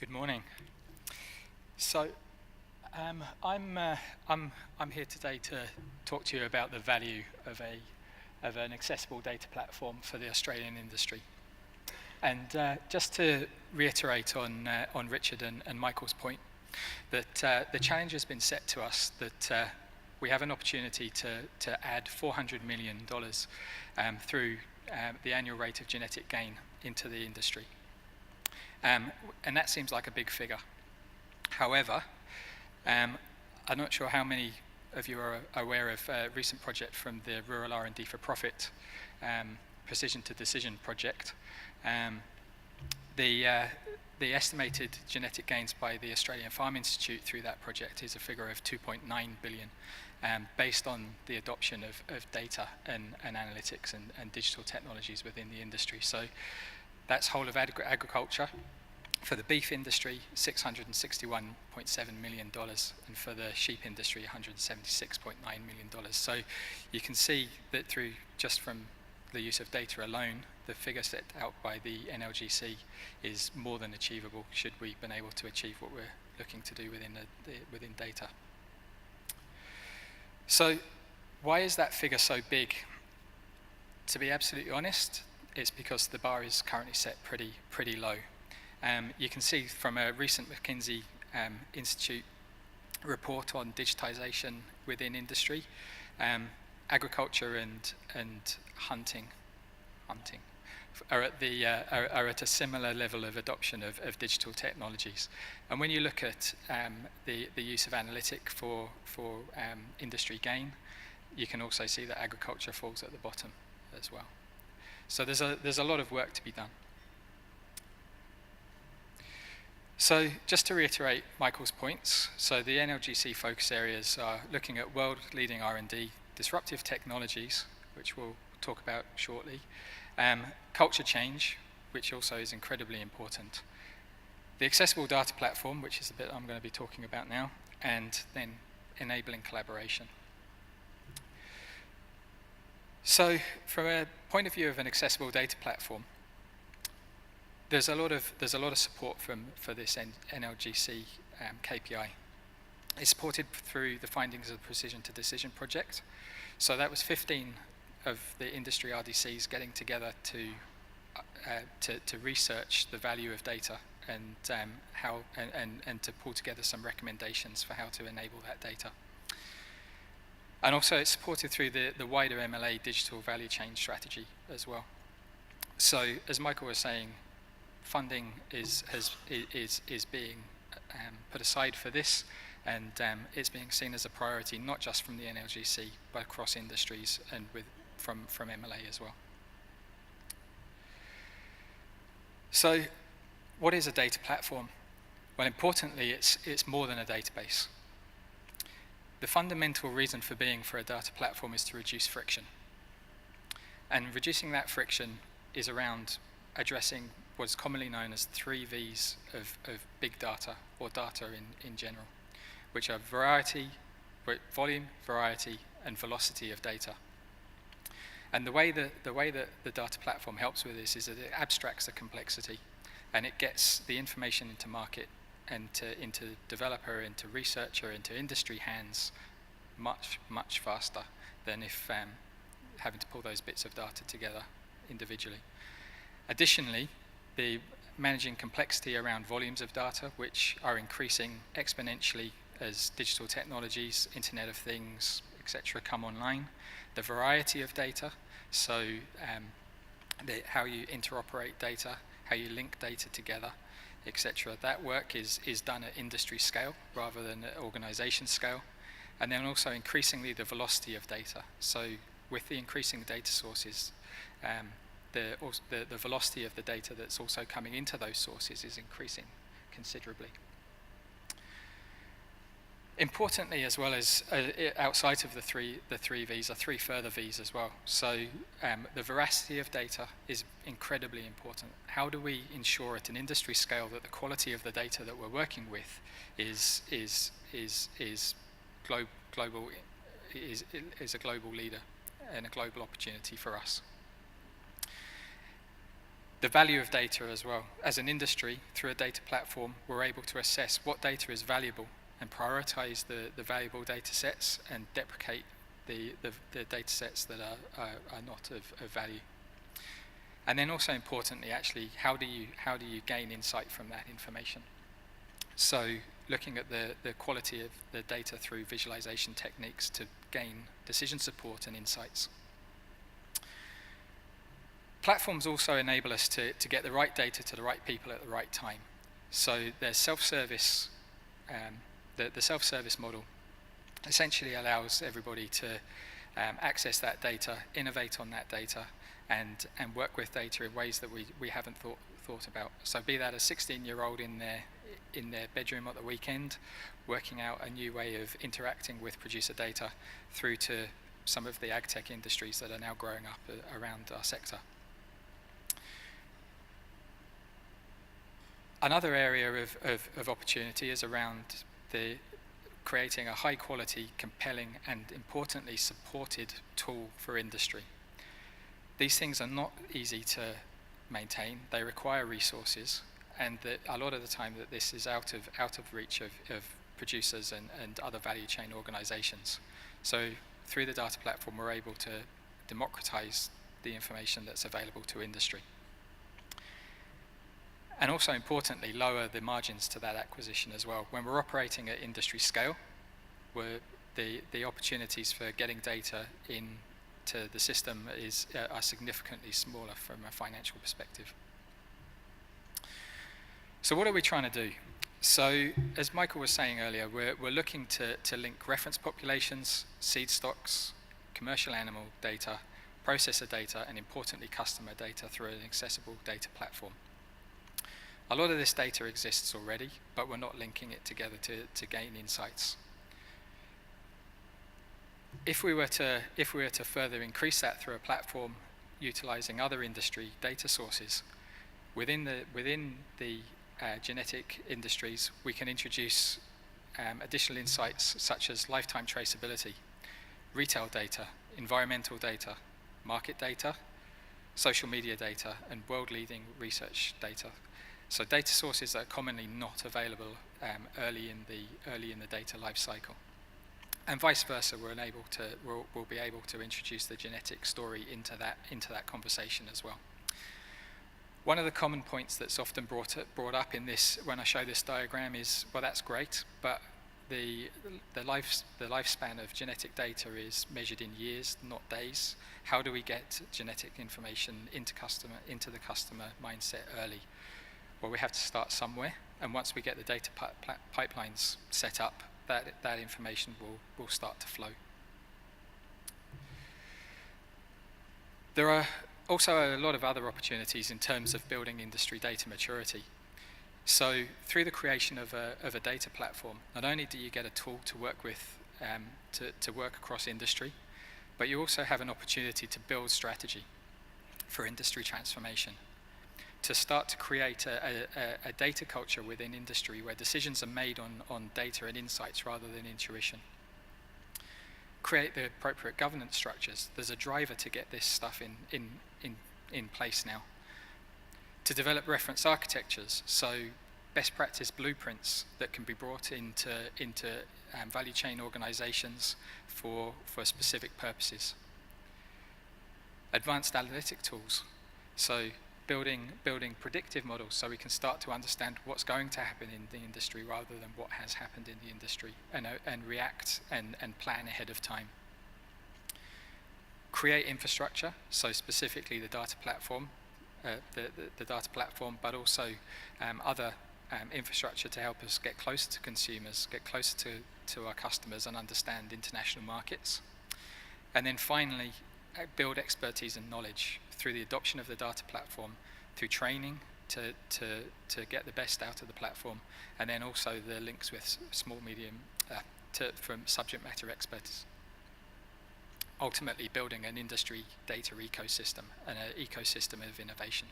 Good morning. So, I'm here today to talk to you about the value of an accessible data platform for the Australian industry. And just to reiterate on Richard and Michael's point, that the challenge has been set to us that we have an opportunity to add $400 million through the annual rate of genetic gain into the industry. And that seems like a big figure. However, I'm not sure how many of you are aware of a recent project from the Rural R&D for Profit Precision to Decision project. The estimated genetic gains by the Australian Farm Institute through that project is a figure of 2.9 billion, based on the adoption of data and analytics and digital technologies within the industry. So that's whole of agriculture. For the beef industry, $661.7 million, and for the sheep industry, $176.9 million. So you can see that through just from the use of data alone, the figure set out by the NLGC is more than achievable should we been able to achieve what we're looking to do within data. So why is that figure so big? To be absolutely honest, it's because the bar is currently set pretty low. You can see from a recent McKinsey Institute report on digitization within industry, agriculture and hunting are at a similar level of adoption of digital technologies. And when you look at the use of analytic for industry gain, you can also see that agriculture falls at the bottom as well. So there's a lot of work to be done. So just to reiterate Michael's points, so the NLGC focus areas are looking at world-leading R&D, disruptive technologies, which we'll talk about shortly, culture change, which also is incredibly important, the accessible data platform, which is the bit I'm going to be talking about now, and then enabling collaboration. So from a point of view of an accessible data platform, there's a lot of support for this NLGC KPI. It's supported through the findings of the Precision to Decision project. So that was 15 of the industry RDCs getting together to research the value of data and and to pull together some recommendations for how to enable that data. And also it's supported through the wider MLA digital value chain strategy as well. So as Michael was saying, funding is being put aside for this, and it's being seen as a priority not just from the NLGC but across industries and from MLA as well. So what is a data platform? Well, importantly, it's more than a database. The fundamental reason for being for a data platform is to reduce friction. And reducing that friction is around addressing what's commonly known as 3 V's of big data, or data in general, which are volume, variety, and velocity of data. And the way that the data platform helps with this is that it abstracts the complexity, and it gets the information into market and into developer, into researcher, into industry hands much faster than if having to pull those bits of data together individually. Additionally, the managing complexity around volumes of data, which are increasing exponentially as digital technologies, Internet of Things, etc. come online. The variety of data, so how you interoperate data, how you link data together, etc. That work is done at industry scale rather than at organization scale. And then also increasingly the velocity of data. So with the increasing data sources, the velocity of the data that's also coming into those sources is increasing considerably. Importantly, as well as outside of the three V's, are 3 further V's as well. So the veracity of data is incredibly important. How do we ensure at an industry scale that the quality of the data that we're working with is a global leader and a global opportunity for us? The value of data as well. As an industry, through a data platform, we're able to assess what data is valuable and prioritize the valuable data sets and deprecate the data sets that are not of value. And then also importantly, actually, how do you gain insight from that information? So looking at the quality of the data through visualization techniques to gain decision support and insights. Platforms also enable us to get the right data to the right people at the right time. So there's self-service, the self-service model essentially allows everybody to access that data, innovate on that data, and work with data in ways that we haven't thought about. So be that a 16-year-old in their bedroom at the weekend, working out a new way of interacting with producer data, through to some of the ag tech industries that are now growing up around our sector. Another area of opportunity is around creating a high quality, compelling, and importantly supported tool for industry. These things are not easy to maintain. They require resources, and a lot of the time that this is out of reach of producers and other value chain organizations. So through the data platform, we're able to democratize the information that's available to industry. And also importantly, lower the margins to that acquisition as well. When we're operating at industry scale, the opportunities for getting data into the system are significantly smaller from a financial perspective. So what are we trying to do? So as Michael was saying earlier, we're looking to link reference populations, seed stocks, commercial animal data, processor data, and importantly customer data through an accessible data platform. A lot of this data exists already, but we're not linking it together to gain insights. If we were to further increase that through a platform utilizing other industry data sources, within the genetic industries, we can introduce additional insights such as lifetime traceability, retail data, environmental data, market data, social media data, and world-leading research data. So data sources that are commonly not available early in the data life cycle. And vice versa, we'll be able to introduce the genetic story into that conversation as well. One of the common points that's often brought up in this, when I show this diagram, is, well, that's great, but the lifespan of genetic data is measured in years, not days. How do we get genetic information into the customer mindset early? Well, we have to start somewhere, and once we get the data pipelines set up, that information will start to flow. There are also a lot of other opportunities in terms of building industry data maturity. So through the creation of a data platform, not only do you get a tool to work with, to work across industry, but you also have an opportunity to build strategy for industry transformation, to start to create a data culture within industry where decisions are made on data and insights rather than intuition. Create the appropriate governance structures. There's a driver to get this stuff in place now. To develop reference architectures, so best practice blueprints that can be brought into value chain organizations for specific purposes. Advanced analytic tools, so building predictive models so we can start to understand what's going to happen in the industry rather than what has happened in the industry, and react and plan ahead of time. Create infrastructure, so specifically the data platform, the data platform, but also other infrastructure to help us get closer to consumers, get closer to our customers, and understand international markets. And then finally, build expertise and knowledge through the adoption of the data platform, through training to get the best out of the platform, and then also the links with small, medium, from subject matter experts. Ultimately building an industry data ecosystem and an ecosystem of innovation.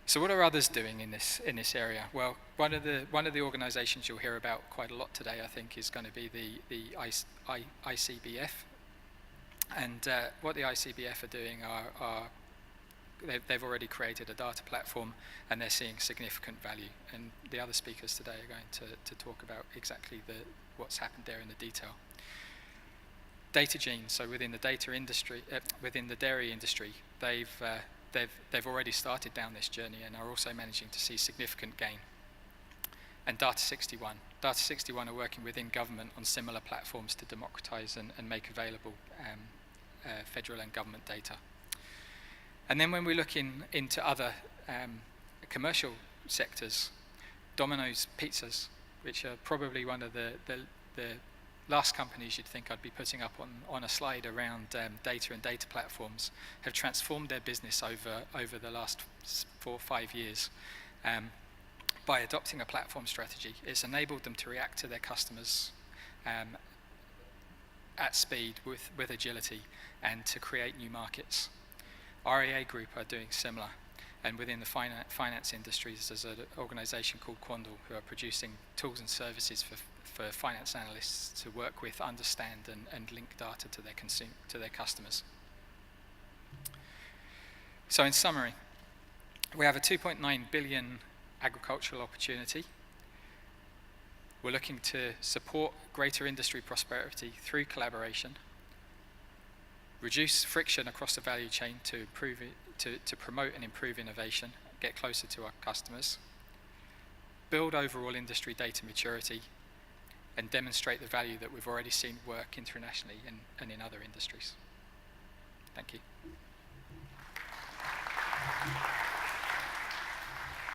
So what are others doing in this area? Well, one of the organizations you'll hear about quite a lot today, I think, is going to be the ICBF. And what the ICBF are doing are they've already created a data platform, and they're seeing significant value. And the other speakers today are going to talk about exactly what's happened there in the detail. Data genes, so within the data industry, within the dairy industry, they've already started down this journey and are also managing to see significant gain. And Data 61 are working within government on similar platforms to democratize and make available federal and government data. And then when we look into other commercial sectors, Domino's Pizzas, which are probably one of the last companies you'd think I'd be putting up on a slide around data and data platforms, have transformed their business over the last 4 or 5 years by adopting a platform strategy. It's enabled them to react to their customers at speed with agility and to create new markets. REA Group are doing similar, and within the finance industries there's an organization called Quandl who are producing tools and services for finance analysts to work with, understand and link data to their customers. So in summary, we have a 2.9 billion agricultural opportunity. We're looking to support greater industry prosperity through collaboration, reduce friction across the value chain to promote and improve innovation, get closer to our customers, build overall industry data maturity, and demonstrate the value that we've already seen work internationally and in other industries. Thank you.